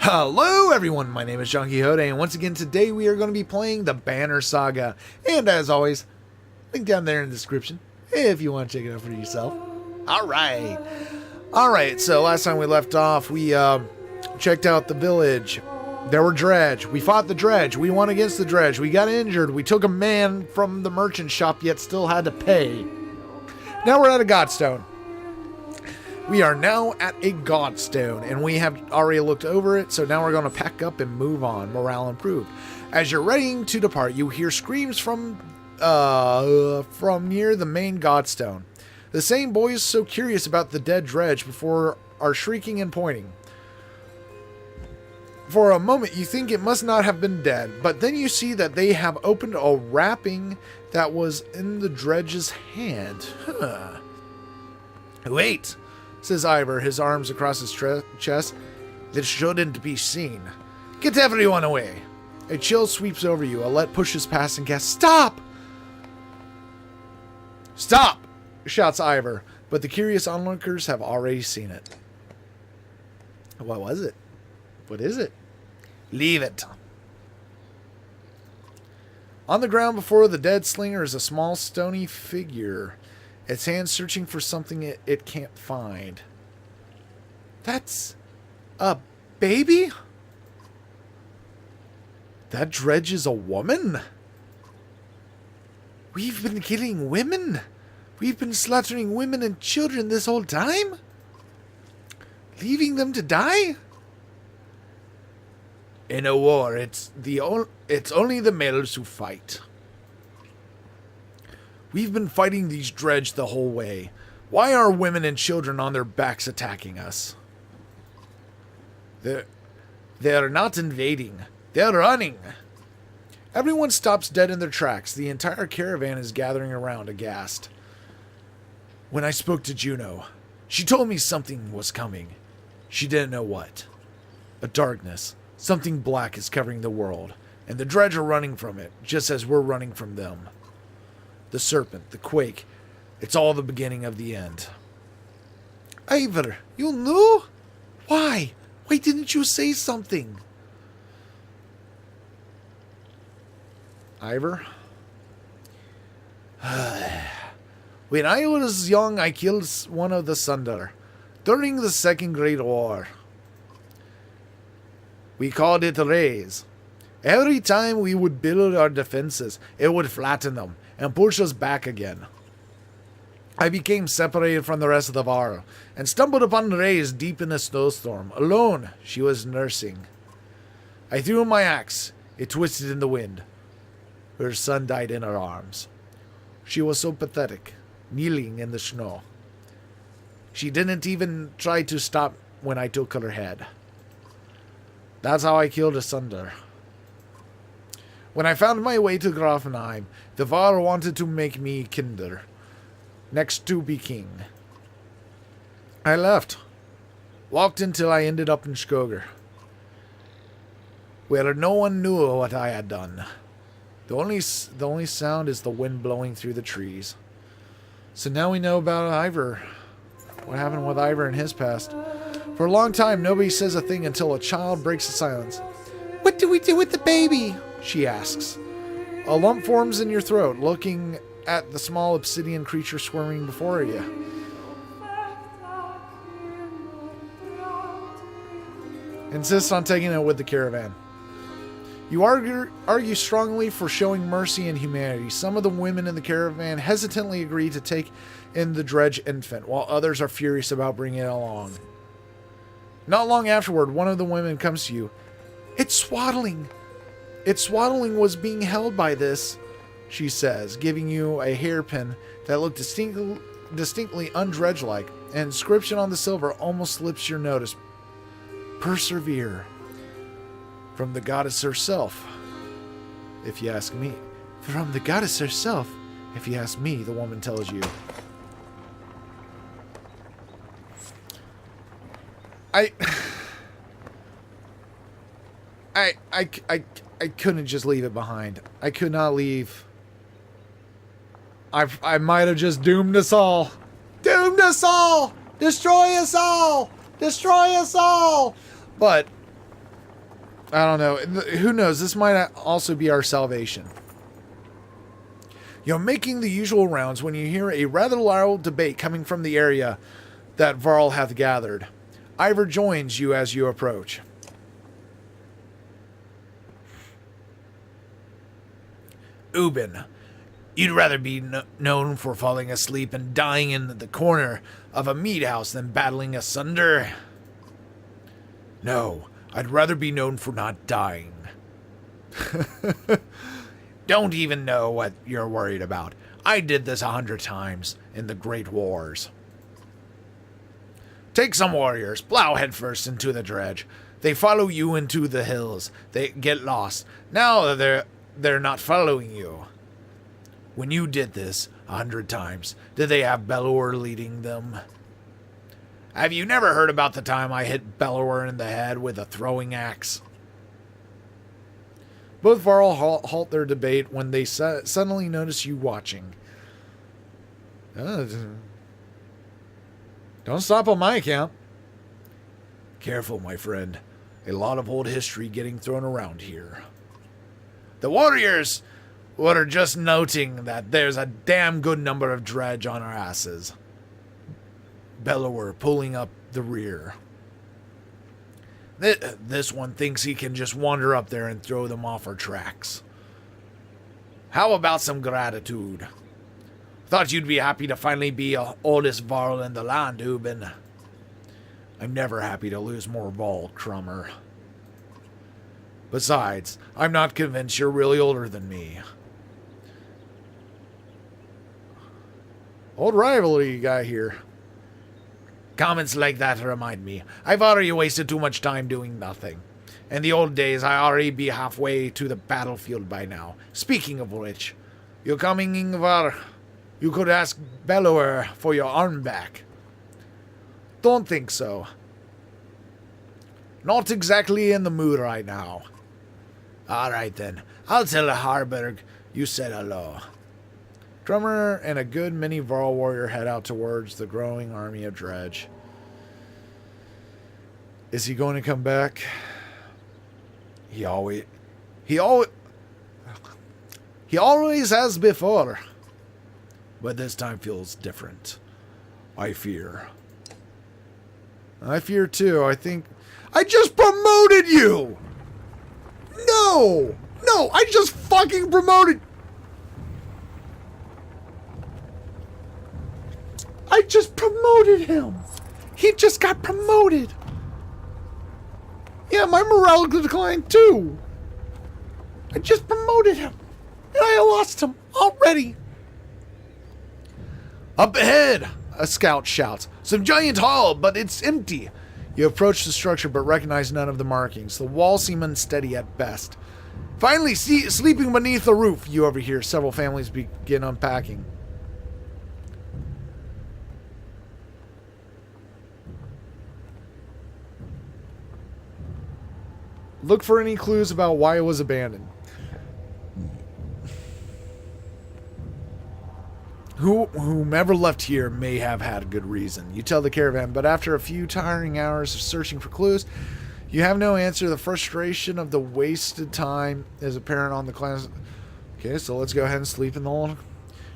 Hello everyone, my name is Johnquixote, and once again today we are going to be playing the Banner Saga. And as always, link down there in the description if you want to check it out for yourself. Alright, so last time we left off, we checked out the village. There were dredge. We fought the dredge. We won against the dredge. We got injured. We took a man from the merchant shop, yet still had to pay. Now we're at a godstone. We are now at a godstone, and we have already looked over it, so now we're going to pack up and move on. Morale improved. As you're ready to depart, you hear screams from near the main godstone. The same boys so curious about the dead dredge before are shrieking and pointing. For a moment, you think it must not have been dead, but then you see that they have opened a wrapping that was in the dredge's hand. Wait, says Ivor, his arms across his chest. This shouldn't be seen. Get everyone away. A chill sweeps over you. Alette pushes past and gasps, "Stop! Stop!" shouts Ivor, but the curious onlookers have already seen it. What was it? What is it? Leave it. On the ground before the dead slinger is a small stony figure, its hand searching for something it can't find. That's a baby? That dredge is a woman? We've been killing women? We've been slaughtering women and children this whole time? Leaving them to die? In a war, it's only the males who fight. We've been fighting these dredge the whole way. Why are women and children on their backs attacking us? They're not invading. They're running. Everyone stops dead in their tracks. The entire caravan is gathering around, aghast. When I spoke to Juno, she told me something was coming. She didn't know what. A darkness. Something black is covering the world, and the dredge are running from it, just as we're running from them. The serpent, the quake, it's all the beginning of the end. Ivor, you knew? Why? Why didn't you say something? Ivor? When I was young, I killed one of the Sundar during the Second Great War. We called it a raise. Every time we would build our defenses, it would flatten them and push us back again. I became separated from the rest of the Var and stumbled upon Reyes deep in a snowstorm. Alone, she was nursing. I threw my axe. It twisted in the wind. Her son died in her arms. She was so pathetic, kneeling in the snow. She didn't even try to stop when I took her head. That's how I killed Asunder. When I found my way to Grafenheim, the Var wanted to make me kinder, next to be king. I left, walked until I ended up in Skoger, where no one knew what I had done. The only sound is the wind blowing through the trees. So now we know about Ivor. What happened with Ivor in his past? For a long time, nobody says a thing until a child breaks the silence. What do we do with the baby? She asks. A lump forms in your throat, looking at the small obsidian creature swimming before you. Insists on taking it with the caravan. You argue strongly for showing mercy and humanity. Some of the women in the caravan hesitantly agree to take in the dredge infant, while others are furious about bringing it along. Not long afterward, one of the women comes to you. It's swaddling. Its swaddling was being held by this, she says, giving you a hairpin that looked distinctly undredge-like. An inscription on the silver almost slips your notice. Persevere. From the goddess herself, if you ask me. From the goddess herself, if you ask me, the woman tells you. I couldn't just leave it behind. I could not leave. I might have just doomed us all. Doomed us all! Destroy us all! Destroy us all! But I don't know. Who knows? This might also be our salvation. You're making the usual rounds when you hear a rather loud debate coming from the area that Varl hath gathered. Ivor joins you as you approach. Ubin, you'd rather be known for falling asleep and dying in the corner of a meat house than battling asunder? No, I'd rather be known for not dying. Don't even know what you're worried about. I did this 100 times in the Great Wars. Take some warriors, plow headfirst into the dredge. They follow you into the hills. They get lost. Now they're not following you. When you did this 100 times, did they have Bellower leading them? Have you never heard about the time I hit Bellower in the head with a throwing axe? Both Varl halt their debate when they suddenly notice you watching. Don't stop on my account. Careful, my friend. A lot of old history getting thrown around here. The warriors were just noting that there's a damn good number of dredge on our asses. Bellower pulling up the rear. This one thinks he can just wander up there and throw them off our tracks. How about some gratitude? Thought you'd be happy to finally be oldest Varl in the land, Ubin. I'm never happy to lose more Varl, Krumr. Besides, I'm not convinced you're really older than me. Old rivalry you got here. Comments like that remind me. I've already wasted too much time doing nothing. In the old days, I'd already be halfway to the battlefield by now. Speaking of which, you coming, Ingvar? You could ask Bellower for your arm back. Don't think so. Not exactly in the mood right now. Alright then, I'll tell Harburg you said hello. Krumr and a good many Varl warrior head out towards the growing army of dredge. Is he going to come back? He always has before. But this time feels different. I fear. I fear too. I think I just promoted you! No! No, I just fucking promoted. I just promoted him. He just got promoted. Yeah, my morale declined too. I just promoted him. And I lost him already. Up ahead, a scout shouts. Some giant hall, but it's empty. You approach the structure but recognize none of the markings. The walls seem unsteady at best. Finally, sleeping beneath the roof, you overhear several families begin unpacking. Look for any clues about why it was abandoned. Whomever left here may have had a good reason. You tell the caravan, but after a few tiring hours of searching for clues, you have no answer. The frustration of the wasted time is apparent on the clans. Okay, so let's go ahead and sleep in the hole.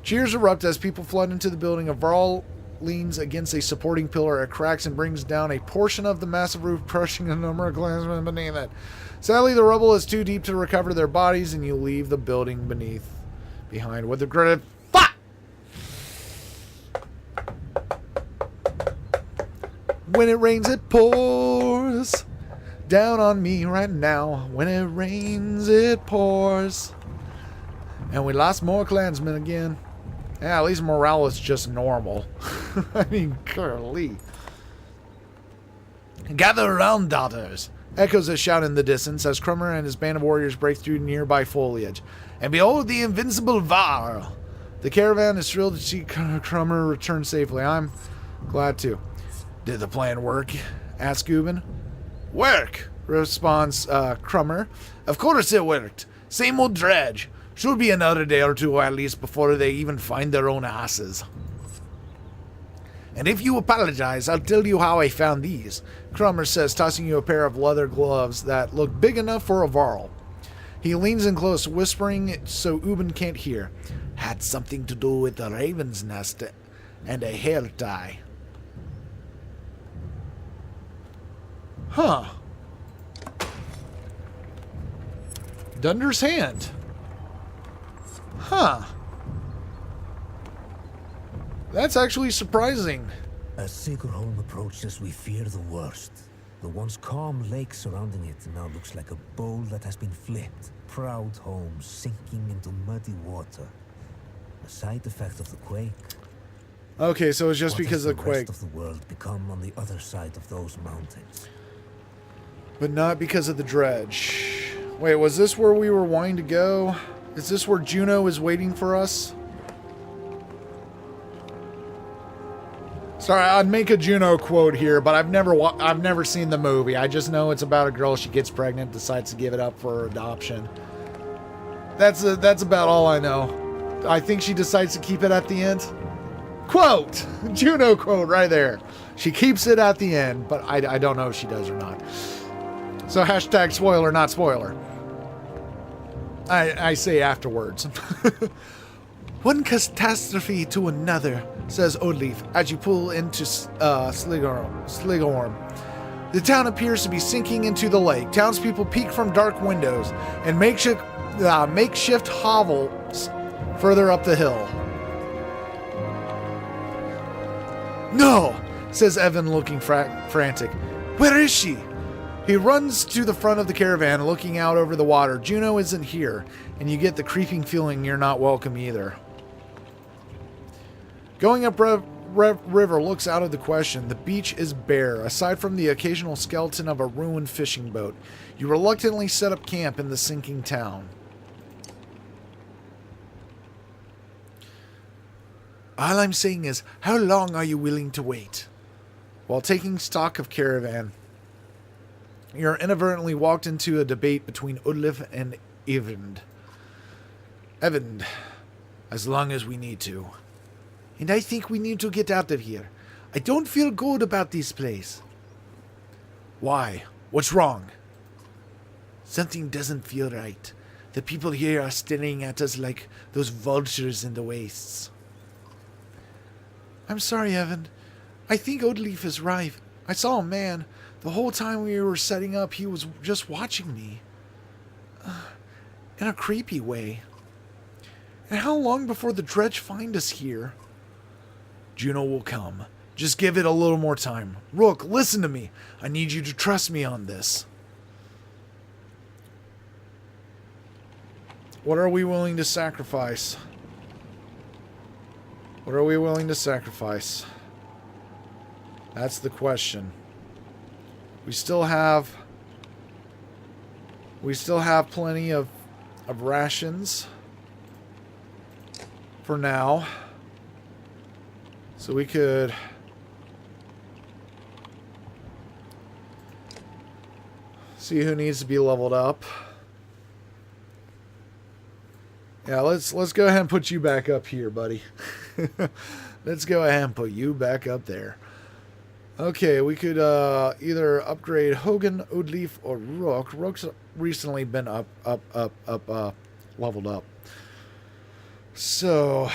Cheers erupt as people flood into the building. A Varl leans against a supporting pillar. It cracks and brings down a portion of the massive roof, crushing a number of clansmen beneath it. Sadly, the rubble is too deep to recover their bodies, and you leave the building behind with regret. When it rains, it pours down on me right now. When it rains, it pours. And we lost more clansmen again. Yeah, at least morale is just normal. I mean, golly. Gather around, daughters. Echoes a shout in the distance as Krumr and his band of warriors break through nearby foliage. And behold the invincible Varl. The caravan is thrilled to see Krumr return safely. I'm glad too. Did the plan work? Asks Ubin. Work, responds Krumr. Of course it worked. Same old dredge. Should be another day or two at least before they even find their own asses. And if you apologize, I'll tell you how I found these, Krumr says, tossing you a pair of leather gloves that look big enough for a varl. He leans in close, whispering so Ubin can't hear. Had something to do with a raven's nest and a hair tie. Huh. Dunder's hand. Huh. That's actually surprising. As Sigurholm approaches, we fear the worst. The once calm lake surrounding it now looks like a bowl that has been flipped. Proud home sinking into muddy water. A side effect of the quake. Okay, so it's just because of the quake. What has the rest of the world become on the other side of those mountains? But not because of the dredge. Wait, was this where we were wanting to go? Is this where Juno is waiting for us? Sorry, I'd make a Juno quote here, but I've never seen the movie. I just know it's about a girl. She gets pregnant, decides to give it up for adoption. That's about all I know. I think she decides to keep it at the end. Quote! Juno quote right there. She keeps it at the end, but I don't know if she does or not. So hashtag spoiler, not spoiler. I say afterwards. One catastrophe to another, says Odleif, as you pull into Sligorm. The town appears to be sinking into the lake. Townspeople peek from dark windows and makeshift hovels further up the hill. No, says Evan, looking frantic. Where is she? He runs to the front of the caravan, looking out over the water. Juno isn't here, and you get the creeping feeling you're not welcome either. Going up river looks out of the question. The beach is bare, aside from the occasional skeleton of a ruined fishing boat. You reluctantly set up camp in the sinking town. All I'm saying is, how long are you willing to wait? While taking stock of caravan, you're inadvertently walked into a debate between Odleif and Eyvind. Eyvind, as long as we need to. And I think we need to get out of here. I don't feel good about this place. Why? What's wrong? Something doesn't feel right. The people here are staring at us like those vultures in the wastes. I'm sorry, Evan. I think Odleif is right. I saw a man. The whole time we were setting up, he was just watching me. In a creepy way. And how long before the dredge find us here? Juno will come. Just give it a little more time. Rook, listen to me. I need you to trust me on this. What are we willing to sacrifice? What are we willing to sacrifice? That's the question. We still have plenty of rations for now. So we could see who needs to be leveled up. Yeah, let's go ahead and put you back up here, buddy. Let's go ahead and put you back up there. Okay, we could either upgrade Hogan, Odleif, or Rook. Rook's recently been leveled up. So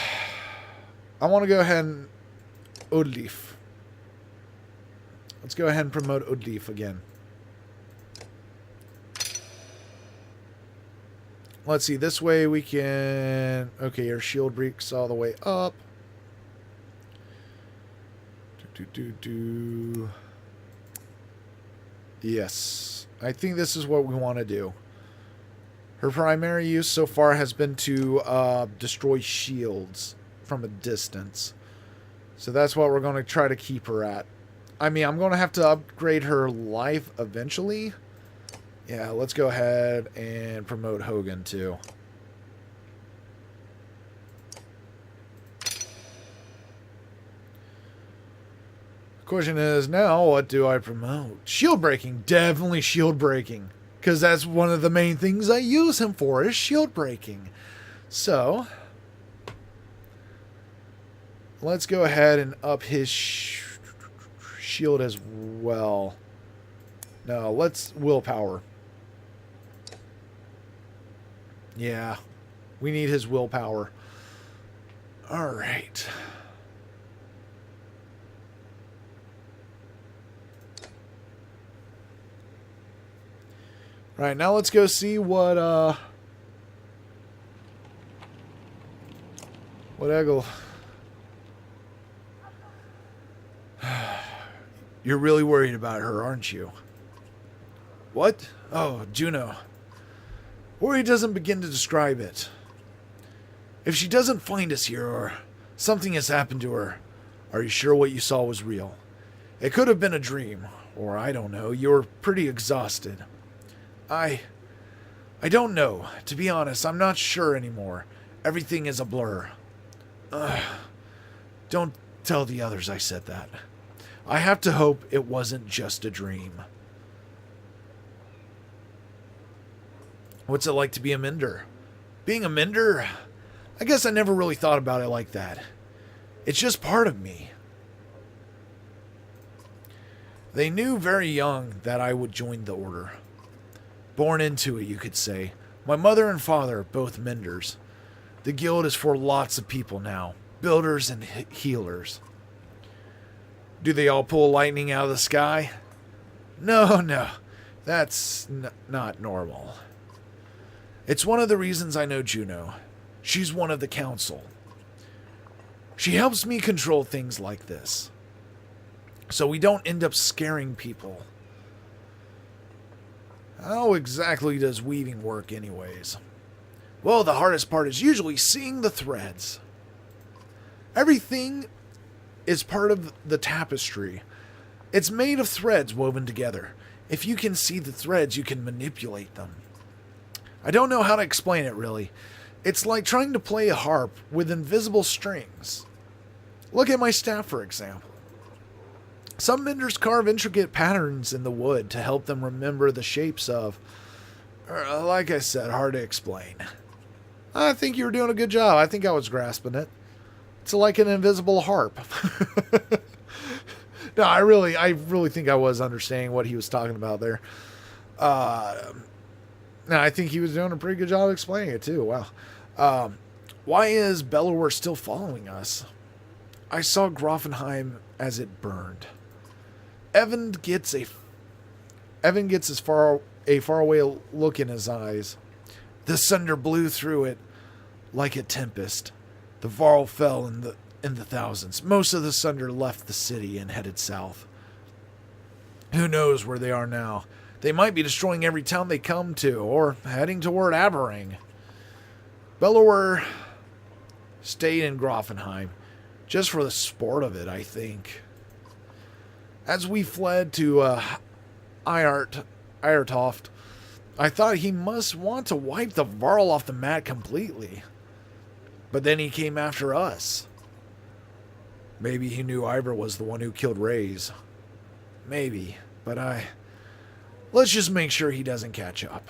I want to go ahead and Odleif. Let's go ahead and promote Odleif again. Let's see, this way we can... Okay, your shield breaks all the way up. Yes. I think this is what we want to do. Her primary use so far has been to destroy shields from a distance. So that's what we're going to try to keep her at. I mean, I'm going to have to upgrade her life eventually. Yeah, let's go ahead and promote Hogan too. Question is now, what do I promote? Shield breaking. Definitely shield breaking. Because that's one of the main things I use him for, is shield breaking. So Let's go ahead and up his shield as well. No, let's willpower. Yeah, we need his willpower. All right. All right, now let's go see what Eggle. You're really worried about her, aren't you? What? Oh, Juno. Worry doesn't begin to describe it. If she doesn't find us here or something has happened to her, are you sure what you saw was real? It could have been a dream, or I don't know, you were pretty exhausted. I don't know. To be honest, I'm not sure anymore. Everything is a blur. Don't tell the others I said that. I have to hope it wasn't just a dream. What's it like to be a Mender? Being a Mender? I guess I never really thought about it like that. It's just part of me. They knew very young that I would join the order. Born into it, you could say. My mother and father, both Menders. The guild is for lots of people now. Builders and healers. Do they all pull lightning out of the sky? No. That's not normal. It's one of the reasons I know Juno. She's one of the council. She helps me control things like this, so we don't end up scaring people. How exactly does weaving work anyways? Well, the hardest part is usually seeing the threads. Everything is part of the tapestry. It's made of threads woven together. If you can see the threads, you can manipulate them. I don't know how to explain it really. It's like trying to play a harp with invisible strings. Look at my staff, for example. Some menders carve intricate patterns in the wood to help them remember the shapes of... like I said, hard to explain. I think you were doing a good job. I think I was grasping it. It's like an invisible harp. No, I really think I was understanding what he was talking about there. No, I think he was doing a pretty good job explaining it too. Wow. Why is Bellower still following us? I saw Grafenheim as it burned. Evan gets as far away look in his eyes. The thunder blew through it like a tempest. The Varl fell in the thousands. Most of the thunder left the city and headed south. Who knows where they are now? They might be destroying every town they come to, or heading toward Aberring. Bellower stayed in Grafenheim, just for the sport of it, I think. As we fled to Eiertoft, I thought he must want to wipe the Varl off the map completely. But then he came after us. Maybe he knew Ivor was the one who killed Reyes. Maybe, but let's just make sure he doesn't catch up.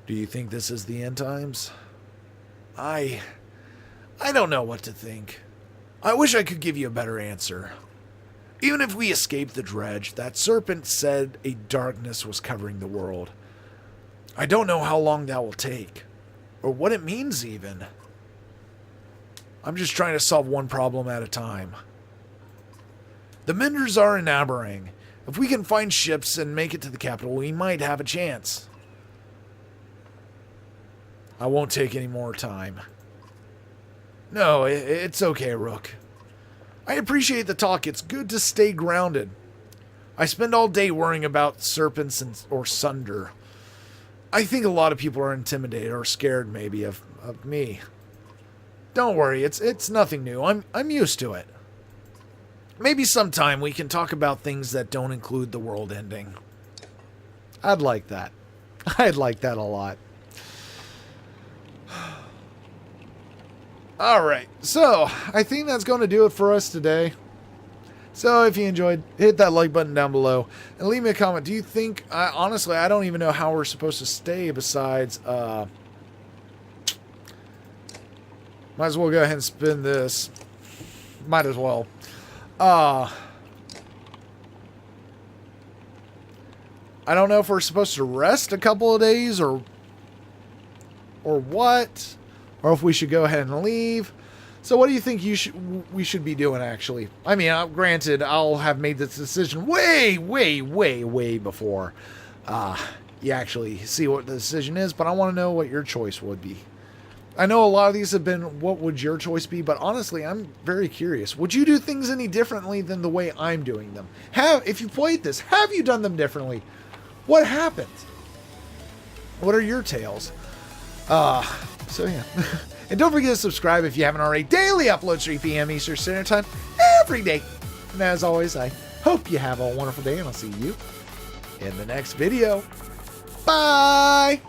Do you think this is the end times? I don't know what to think. I wish I could give you a better answer. Even if we escape the dredge, that serpent said a darkness was covering the world. I don't know how long that will take, or what it means even. I'm just trying to solve one problem at a time. The Menders are in Aberring. If we can find ships and make it to the capital, we might have a chance. I won't take any more time. No, it's okay, Rook. I appreciate the talk. It's good to stay grounded. I spend all day worrying about serpents or sunder. I think a lot of people are intimidated or scared, maybe, of me. Don't worry, it's nothing new. I'm used to it. Maybe sometime we can talk about things that don't include the world ending. I'd like that. I'd like that a lot. Alright, so I think that's going to do it for us today. So if you enjoyed, hit that like button down below and leave me a comment. Do you think, honestly, I don't even know how we're supposed to stay besides Might as well go ahead and spin this. Might as well. I don't know if we're supposed to rest a couple of days or what, or if we should go ahead and leave. So what do you think we should be doing, actually? I mean, granted, I'll have made this decision way before you actually see what the decision is, but I want to know what your choice would be. I know a lot of these have been, what would your choice be? But honestly, I'm very curious. Would you do things any differently than the way I'm doing them? If you played this, have you done them differently? What happened? What are your tales? So yeah. And don't forget to subscribe if you haven't already. Daily uploads 3 p.m. Eastern Standard Time every day. And as always, I hope you have a wonderful day, and I'll see you in the next video. Bye!